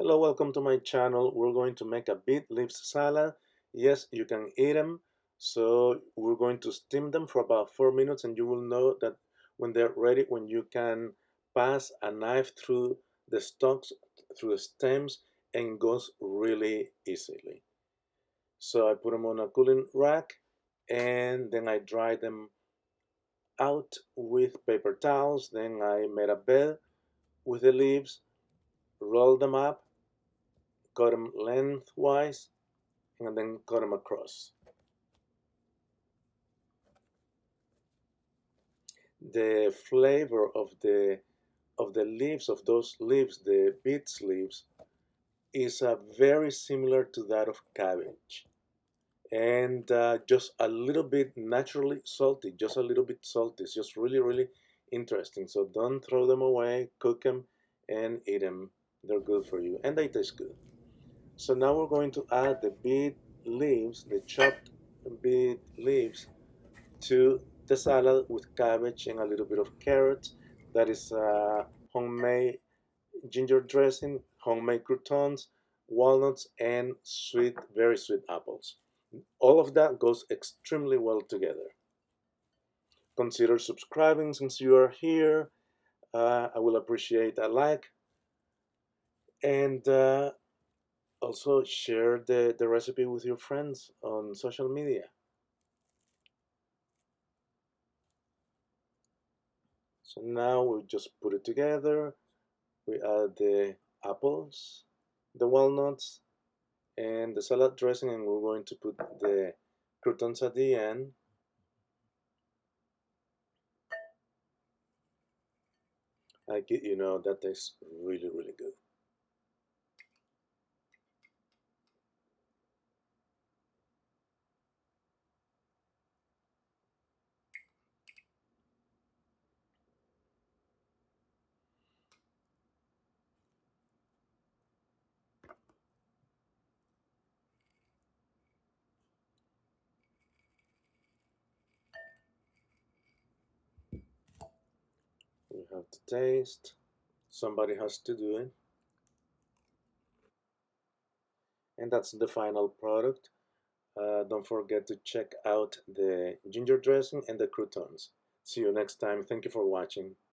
Hello, welcome to my channel. We're going to make a beet leaves salad. Yes, you can eat them. So we're going to steam them for about 4 minutes, and you will know that when they're ready, when you can pass a knife through the stalks, through the stems, and it goes really easily. So I put them on a cooling rack, and then I dry them out with paper towels. Then I made a bed with the leaves, roll them up, cut them lengthwise, and then cut them across. The flavor of the leaves of those leaves, the beets leaves, is very similar to that of cabbage, and just a little bit naturally salty, just a little bit salty. It's just really interesting. So don't throw them away. Cook them and eat them. They're good for you, and they taste good. So now we're going to add the beet leaves, the chopped beet leaves, to the salad with cabbage and a little bit of carrots. That is homemade ginger dressing, homemade croutons, walnuts, and sweet, very sweet apples. All of that goes extremely well together. Consider subscribing since you are here. I will appreciate a like, and also share the recipe with your friends on social media. So now we just put it together. We add the apples, the walnuts, and the salad dressing, and we're going to put the croutons at the end. That tastes really good. We have to taste. Somebody has to do it. And that's the final product. Don't forget to check out the ginger dressing and the croutons. See you next time. Thank you for watching.